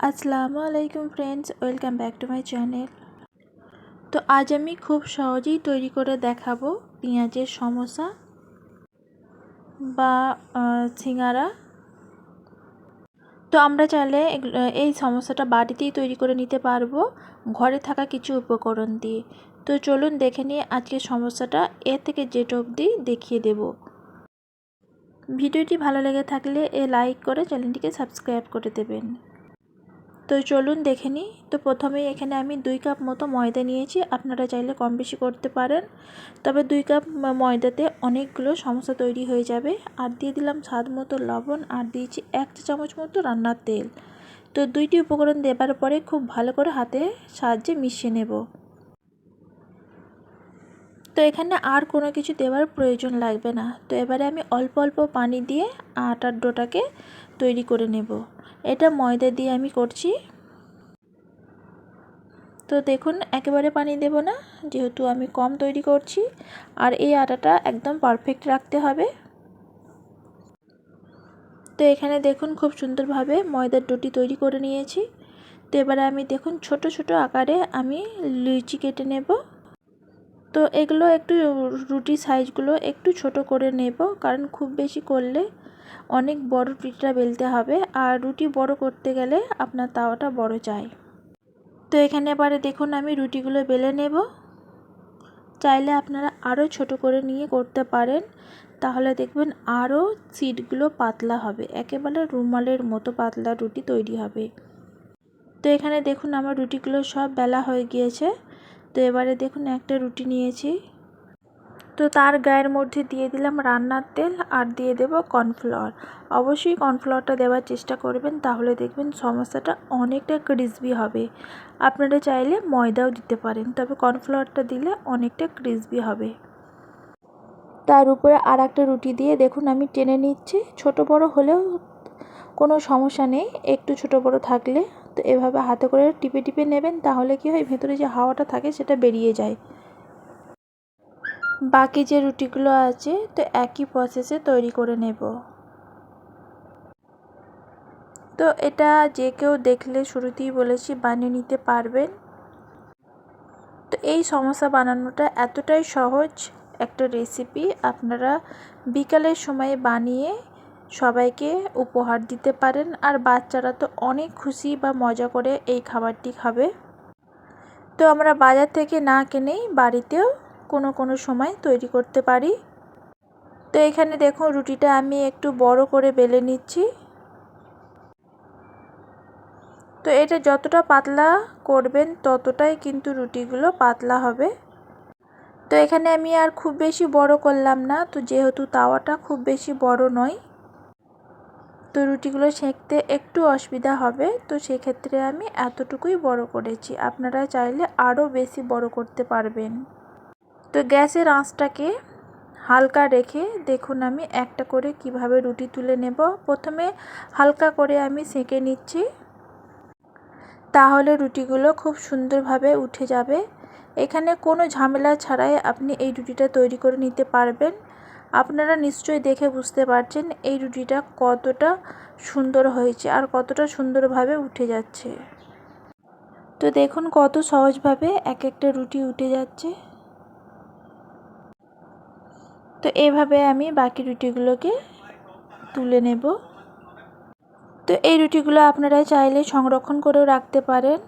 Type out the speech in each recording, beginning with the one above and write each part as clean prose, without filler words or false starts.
আসসালামু আলাইকুম friends, welcome back to my channel. তো আজ আমি খুব সহজেই তৈরি করে দেখাবো পেঁয়াজের সমোসা বা সিঙ্গারা। তো আমরা চাইলে এই সমোসাটা বাড়িতেই তৈরি করে নিতে পারবো ঘরে থাকা কিছু উপকরণ দিয়ে। তো চলুন দেখে নিয়ে আজকের সমোসাটা এ থেকে জেড অবধি দেখিয়ে দেব। ভিডিওটি ভালো লেগে থাকলে লাইক করে চ্যানেলটিকে সাবস্ক্রাইব করে দেবেন। তো চলুন দেখে নিই। তো প্রথমেই এখানে আমি 2 কাপ মতো ময়দা নিয়েছি। আপনারা চাইলে কম বেশি করতে পারেন, তবে 2 কাপ ময়দাতে অনেকগুলো সমোসা তৈরি হয়ে যাবে। আর দিয়ে দিলাম স্বাদ মতো লবণ, আর দিয়েছি 1 চা চামচ মতো রান্নার তেল। তো দুইটি উপকরণ দেবার পরে খুব ভালো করে হাতে সাহায্যে মিশিয়ে নেব। তো এখানে আর কোনো কিছু দেওয়ার প্রয়োজন লাগবে না। তো এবারে আমি অল্প অল্প পানি দিয়ে আটার ডোটাকে তৈরি করে নেব। এটা ময়দা দিয়ে আমি করছি। তো দেখুন, একেবারে পানি দেব না, যেহেতু আমি কম তৈরি করছি। আর এই আটাটা একদম পারফেক্ট রাখতে হবে। তো এখানে দেখুন খুব সুন্দরভাবে ময়দার ডোটি তৈরি করে নিয়েছি। তো এবারে আমি দেখুন ছোট ছোট আকারে আমি লুচি কেটে নেব। তো এগুলো একটু রুটি সাইজগুলো একটু ছোট করে নেব, কারণ খুব বেশি করলে অনেক বড় রুটিটা বেলতে হবে, আর রুটি বড় করতে গেলে আপনার তাওয়াটা বড় চাই। তো এখানে এবারে দেখুন আমি রুটিগুলো বেলে নেব। চাইলে আপনারা আরও ছোট করে নিয়ে করতে পারেন, তাহলে দেখবেন আরও সিটগুলো পাতলা হবে, একেবারে রুমালের মতো পাতলা রুটি তৈরি হবে। তো এখানে দেখুন আমার রুটিগুলো সব বেলা হয়ে গিয়েছে। তো এবারে দেখুন একটা রুটি নিয়েছি। তো তার গায়ের মধ্যে দিয়ে দিলাম রান্নার তেল, আর দিয়ে দেব কর্নফ্লাওয়ার। অবশ্যই কর্নফ্লাওয়ারটা দেওয়ার চেষ্টা করবেন, তাহলে দেখবেন সমোসাটা অনেকটা ক্রিসপি হবে। আপনারা চাইলে ময়দাও দিতে পারেন, তবে কর্নফ্লাওয়ারটা দিলে অনেকটা ক্রিসপি হবে। তার উপরে আর একটা রুটি দিয়ে দেখুন আমি টেনে নিচ্ছি। ছোট বড় হলেও কোনো সমস্যা নেই, একটু ছোট বড় থাকলে। তো এভাবে হাতে করে টিপে টিপে নেবেন, তাহলে কি হয়, ভেতরে যে হাওয়াটা থাকে সেটা বেরিয়ে যায়। বাকি যে রুটিগুলো আছে তো একই প্রসেসে তৈরি করে নেব। তো এটা যে কেউ দেখলে শুরুতেই বলেছি বানিয়ে নিতে পারবেন। তো এই সমোসা বানানোটা এতটাই সহজ একটা রেসিপি, আপনারা বিকালের সময় বানিয়ে সবাইকে উপহার দিতে পারেন। আর বাচ্চারা তো অনেক খুশি বা মজা করে এই খাবারটি খাবে। তো আমরা বাজার থেকে না কিনেই বাড়িতেও কোনো সময় তৈরি করতে পারি। তো এখানে দেখুন রুটিটা আমি একটু বড় করে বেলে নিচ্ছি। তো এটা যতটা পাতলা করবেন ততটাই কিন্তু রুটিগুলো পাতলা হবে। তো এখানে আমি আর খুব বেশি বড় করলাম না, তো যেহেতু তাওয়াটা খুব বেশি বড় নয়, তো রুটিগুলো সেঁকতে একটু অসুবিধা হবে। তো সেক্ষেত্রে আমি এতটুকুই বড় করেছি, আপনারা চাইলে আরও বেশি বড় করতে পারবেন। তো গ্যাসের আঁচটাকে হালকা রেখে দেখুন আমি একটা করে কিভাবে রুটি তুলে নেব। প্রথমে হালকা করে আমি সেঁকে নিচ্ছি, তাহলে রুটিগুলো খুব সুন্দরভাবে উঠে যাবে। এখানে কোনো ঝামেলা ছাড়াই আপনি এই রুটিটা তৈরি করে নিতে পারবেন। আপনারা নিশ্চয়ই দেখে বুঝতে পারছেন এই রুটিটা কতটা সুন্দর হয়েছে আর কতটা সুন্দরভাবে উঠে যাচ্ছে। তো দেখুন কত সহজভাবে এক একটা রুটি উঠে যাচ্ছে। তো এভাবে আমি বাকি রুটিগুলোকে তুলে নেব। তো এই রুটিগুলো আপনারা চাইলে সংরক্ষণ করেও রাখতে পারেন।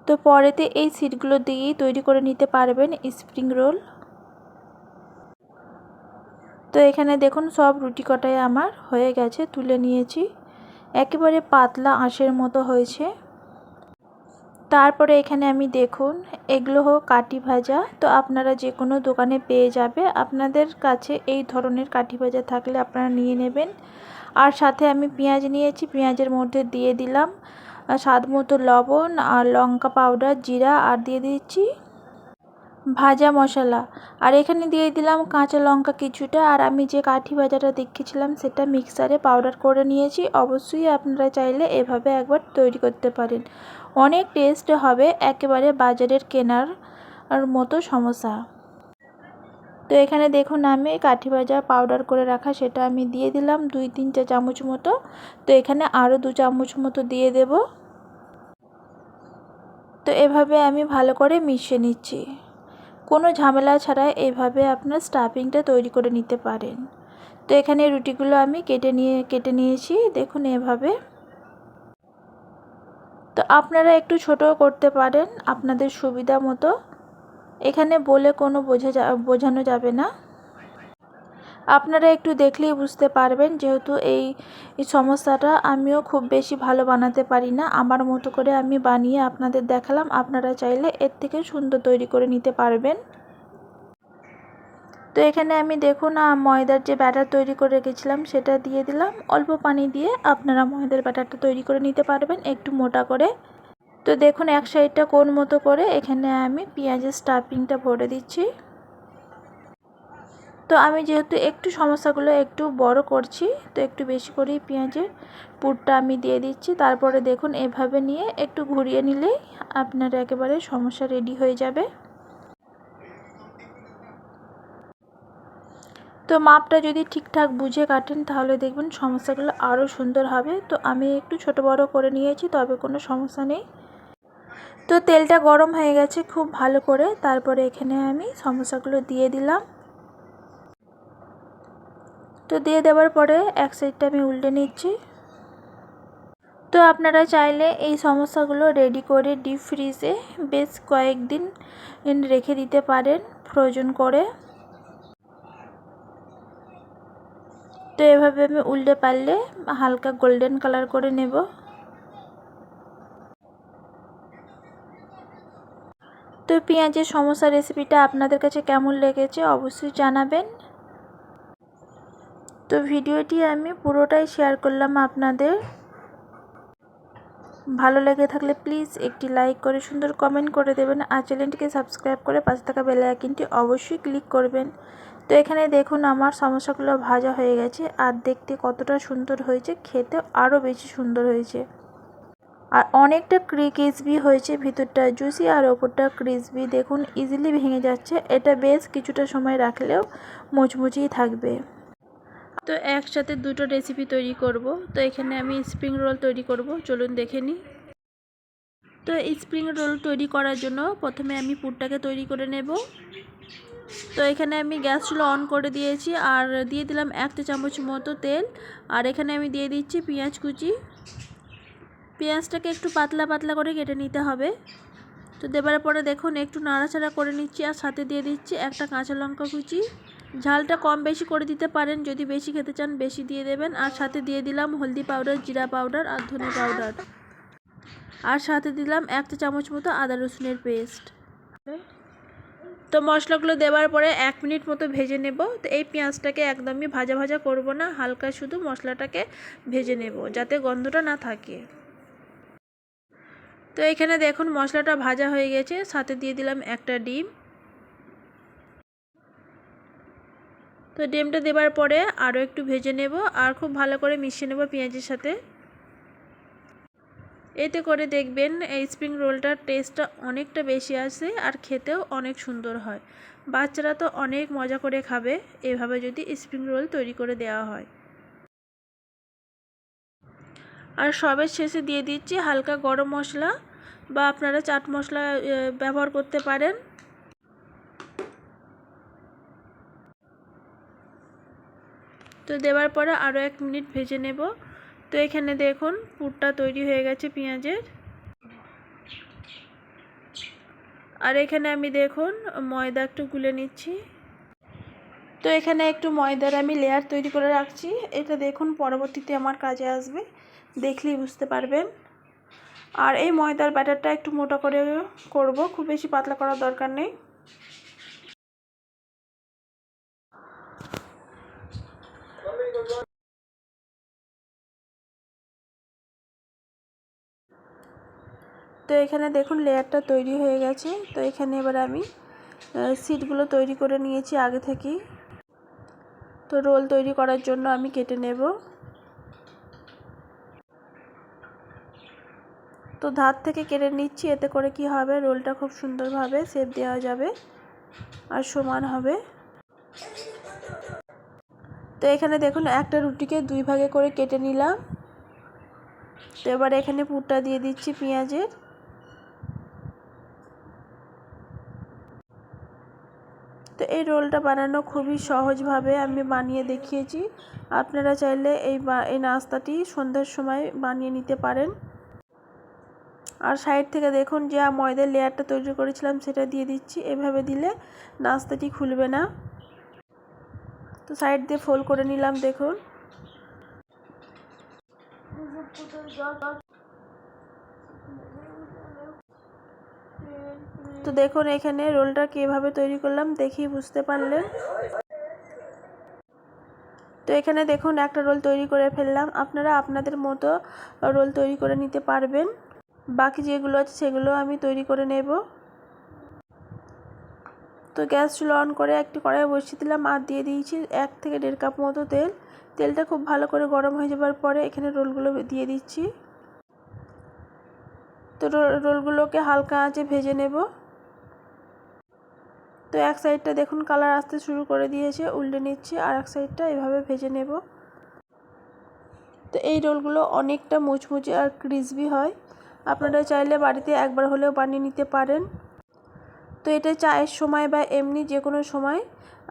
তো পরেতে এই সিটগুলো দিয়েই তৈরি করে নিতে পারবেন স্প্রিং রোল। তো এখানে দেখুন সব রুটি কটাই আমার হয়ে গেছে, তুলে নিয়েছি। একেবারে পাতলা আঁশের মতো হয়েছে। তারপরে এখানে আমি দেখুন এগুলো হোক কাঠি ভাজা। তো আপনারা যে কোনো দোকানে পেয়ে যাবে, আপনাদের কাছে এই ধরনের কাঠি ভাজা থাকলে আপনারা নিয়ে নেবেন। আর সাথে আমি পেঁয়াজ নিয়েছি, পেঁয়াজের মধ্যে দিয়ে দিলাম স্বাদ মতো লবণ আর লঙ্কা পাউডার, জিরা, আর দিয়ে দিচ্ছি ভাজা মশলা। আর এখানে দিয়ে দিলাম কাঁচা লঙ্কা কিছুটা। আর আমি যে কাঠি ভাজাটা দেখিয়েছিলাম সেটা মিক্সারে পাউডার করে নিয়েছি। অবশ্যই আপনারা চাইলে এভাবে একবার তৈরি করতে পারেন, অনেক টেস্ট হবে, একেবারে বাজারের কেনার মতো সমোসা। তো এখানে দেখুন আমি কাঠি ভাজা পাউডার করে রাখা সেটা আমি দিয়ে দিলাম 2-3 চামচ মতো। তো এখানে আরও 2 চামচ মতো দিয়ে দেব। তো এভাবে আমি ভালো করে মিশিয়ে নিচ্ছি। কোনো ঝামেলা ছাড়াই এভাবে আপনার স্টাফিংটা তৈরি করে নিতে পারেন। তো এখানে রুটিগুলো আমি কেটে নিয়েছি দেখুন এভাবে। তো আপনারা একটু ছোটও করতে পারেন আপনাদের সুবিধা মতো। এখানে বলে কোনো বোঝানো যাবে না। আপনারা একটু দেখলেই বুঝতে পারবেন, যেহেতু এই সমস্যাটা আমিও খুব বেশি ভালো বানাতে পারি না। আমার মতো করে আমি বানিয়ে আপনাদের দেখালাম, আপনারা চাইলে এর থেকে সুন্দর তৈরি করে নিতে পারবেন। তো এখানে আমি দেখুন ময়দার যে ব্যাটার তৈরি করে রেখেছিলাম সেটা দিয়ে দিলাম। অল্প পানি দিয়ে আপনারা ময়দার ব্যাটারটা তৈরি করে নিতে পারবেন একটু মোটা করে। তো দেখুন এক সাইডটা কোণ মতো করে এখানে আমি পেঁয়াজের স্টাফিংটা ভরে দিচ্ছি। তো আমি যেহেতু একটু সমস্যাগুলো একটু বড় করছি, তো একটু বেশি করেই পেঁয়াজের পুরটা আমি দিয়ে দিচ্ছি। তারপরে দেখুন এভাবে নিয়ে একটু ঘুরিয়ে নিলেই আপনার একেবারে সমস্যা রেডি হয়ে যাবে। তো মাপটা যদি ঠিকঠাক বুঝে কাটেন তাহলে দেখবেন সমস্যাগুলো আরও সুন্দর হবে। তো আমি একটু ছোট বড় করে নিয়েছি, তবে কোনো সমস্যা নেই। তো তেলটা গরম হয়ে গেছে খুব ভালো করে। তারপরে এখানে আমি সমস্যাগুলো দিয়ে দিলাম। তো দিয়ে দেওয়ার পরে এক সাইডটা আমি উল্টে নিচ্ছি। তো আপনারা চাইলে এই সমস্যাগুলো রেডি করে ডিপ ফ্রিজে বেশ কয়েকদিন রেখে দিতে পারেন ফ্রোজেন করে। তো এভাবে আমি উল্টে পারলে হালকা গোল্ডেন কালার করে নেব। তো পেঁয়াজের সমস্যা রেসিপিটা আপনাদের কাছে কেমন লেগেছে অবশ্যই জানাবেন। তো ভিডিওটি আমি পুরোটাই শেয়ার করলাম আপনাদের। ভালো লেগে থাকলে প্লিজ একটি লাইক করে সুন্দর কমেন্ট করে দেবেন, আর চ্যানেলটিকে সাবস্ক্রাইব করে পাশে থাকা বেল আইকনটি অবশ্যই ক্লিক করবেন। তো এখানে দেখুন আমার সমস্যাগুলো ভাজা হয়ে গেছে, আর দেখতে কতটা সুন্দর হয়েছে, খেতে আরও বেশি সুন্দর হয়েছে। আর অনেকটা ক্রিসপি হয়েছে, ভিতরটা জুসি আর ওপরটা ক্রিসপি। দেখুন ইজিলি ভেঙে যাচ্ছে। এটা বেশ কিছুটা সময় রাখলেও মুচমুচেই থাকবে। তো একসাথে দুটো রেসিপি তৈরি করব। তো এখানে আমি স্প্রিং রোল তৈরি করব, চলুন দেখে নিই। তো স্প্রিং রোল তৈরি করার জন্য প্রথমে আমি পুরটাকে তৈরি করে নেব। তো এখানে আমি গ্যাস চুলা অন করে দিয়েছি আর দিয়ে দিলাম 1 চামচ মতো তেল। আর এখানে আমি দিয়ে দিচ্ছি পেঁয়াজ কুচি। পেঁয়াজটাকে একটু পাতলা পাতলা করে কেটে নিতে হবে। তো দেবার পরে দেখুন একটু নাড়াচাড়া করে নিচ্ছি, আর সাথে দিয়ে দিচ্ছি একটা কাঁচা লঙ্কা কুচি। ঝালটা কম বেশি করে দিতে পারেন, যদি বেশি খেতে চান বেশি দিয়ে দেবেন। আর সাথে দিয়ে দিলাম হলদি পাউডার, জিরা পাউডার আর ধনে পাউডার। আর সাথে দিলাম 1 চামচ মতো আদা রসুনের পেস্ট। তো মশলাগুলো দেওয়ার পরে 1 মিনিট মতো ভেজে নেব। তো এই পেঁয়াজটাকে একদমই ভাজা ভাজা করব না, হালকা শুধু মশলাটাকে ভেজে নেব যাতে গন্ধটা না থাকে। তো এখানে দেখুন মশলাটা ভাজা হয়ে গেছে, সাথে দিয়ে দিলাম একটা ডিম। তো ডিমটা দেওয়ার পরে আরও একটু ভেজে নেব আর খুব ভালো করে মিশিয়ে নেব পেঁয়াজের সাথে। এতে করে দেখবেন এই স্প্রিং রোলটার টেস্টটা অনেকটা বেশি আসে আর খেতেও অনেক সুন্দর হয়। বাচ্চারা তো অনেক মজা করে খাবে এভাবে যদি স্প্রিং রোল তৈরি করে দেওয়া হয়। আর সবের শেষে দিয়ে দিচ্ছি হালকা গরম মশলা, বা আপনারা চাট মশলা ব্যবহার করতে পারেন। তো দেওয়ার পরে আরও 1 মিনিট ভেজে নেব। তো এখানে দেখুন পুরটা তৈরি হয়ে গেছে পেঁয়াজের। আর এখানে আমি দেখুন ময়দা একটু গুলে নিচ্ছি। তো এখানে একটু ময়দার আমি লেয়ার তৈরি করে রাখছি, এটা দেখুন পরবর্তীতে আমার কাজে আসবে, দেখলেই বুঝতে পারবেন। আর এই ময়দার ব্যাটারটা একটু মোটা করে করব, খুব বেশি পাতলা করার দরকার নেই। তো এখানে দেখুন লেয়ারটা তৈরি হয়ে গেছে। তো এখানে এবার আমি সিটগুলো তৈরি করে নিয়েছি আগে থেকেই। তো রোল তৈরি করার জন্য আমি কেটে নেব। তো ধার থেকে কেটে নিচ্ছি, এতে করে কি হবে রোলটা খুব সুন্দরভাবে শেপ দেওয়া যাবে আর সমান হবে। তো এখানে দেখুন একটা রুটিকে 2 ভাগে করে কেটে নিলাম। তো এবার এখানে পুরটা দিয়ে দিচ্ছি পেঁয়াজের। তো এই রোলটা বানানো খুবই সহজভাবে আমি বানিয়ে দেখিয়েছি। আপনারা চাইলে এই নাস্তাটি সন্ধ্যার সময় বানিয়ে নিতে পারেন। আর সাইড থেকে দেখুন যে ময়দার লেয়ারটা তৈরি করেছিলাম সেটা দিয়ে দিচ্ছি। এভাবে দিলে নাস্তাটি খুলবে না। তো সাইড দিয়ে ফোল্ড করে নিলাম দেখুন। তো দেখুন এখানে রোলটা কিভাবে তৈরি করলাম দেখেই বুঝতে পারলেন। তো এখানে দেখুন একটা রোল তৈরি করে ফেললাম। আপনারা আপনাদের মতো রোল তৈরি করে নিতে পারবেন। বাকি যেগুলো আছে সেগুলো আমি তৈরি করে নেব। তো গ্যাস চুলা অন করে একটি কড়াই বসিয়ে দিলাম আর দিয়ে দিয়েছি 1 থেকে 1.5 কাপ মতো তেল। তেলটা খুব ভালো করে গরম হয়ে যাবার পরে এখানে রোলগুলো দিয়ে দিচ্ছি। তো রোলগুলোকে হালকা আঁচে ভেজে নেব। তো এক সাইডটা দেখুন কালার আসতে শুরু করে দিয়েছে, উল্টে নিচ্ছি আর এক সাইডটা এভাবে ভেজে নেব। তো এই রোলগুলো অনেকটা মুচমুচে আর ক্রিসপি হয়। আপনারা চাইলে বাড়িতে একবার হলেও বানিয়ে নিতে পারেন। তো এটা চায়ের সময় বা এমনি যে কোনো সময়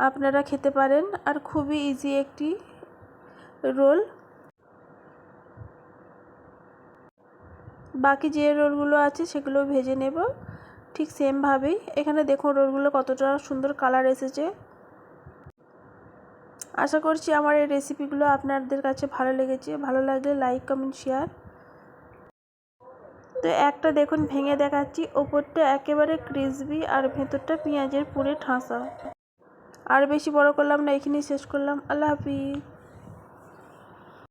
আপনারা খেতে পারেন। আর খুবই ইজি একটি রোল। বাকি যে রোলগুলো আছে সেগুলো ভেজে নেব ঠিক সেমভাবেই। এখানে দেখুন রোলগুলো কতটা সুন্দর কালার এসেছে। আশা করছি আমার এই রেসিপিগুলো আপনাদের কাছে ভালো লেগেছে। ভালো লাগলে লাইক, কমেন্ট, শেয়ার। তো একটা দেখুন ভেঙে দেখাচ্ছি। ওপরটা একেবারে ক্রিসপি আর ভেতরটা পেঁয়াজের পুরে ঠাসা। আর বেশি বড় করলাম না, এখানেই শেষ করলাম। আল্লাহ হাফিজ।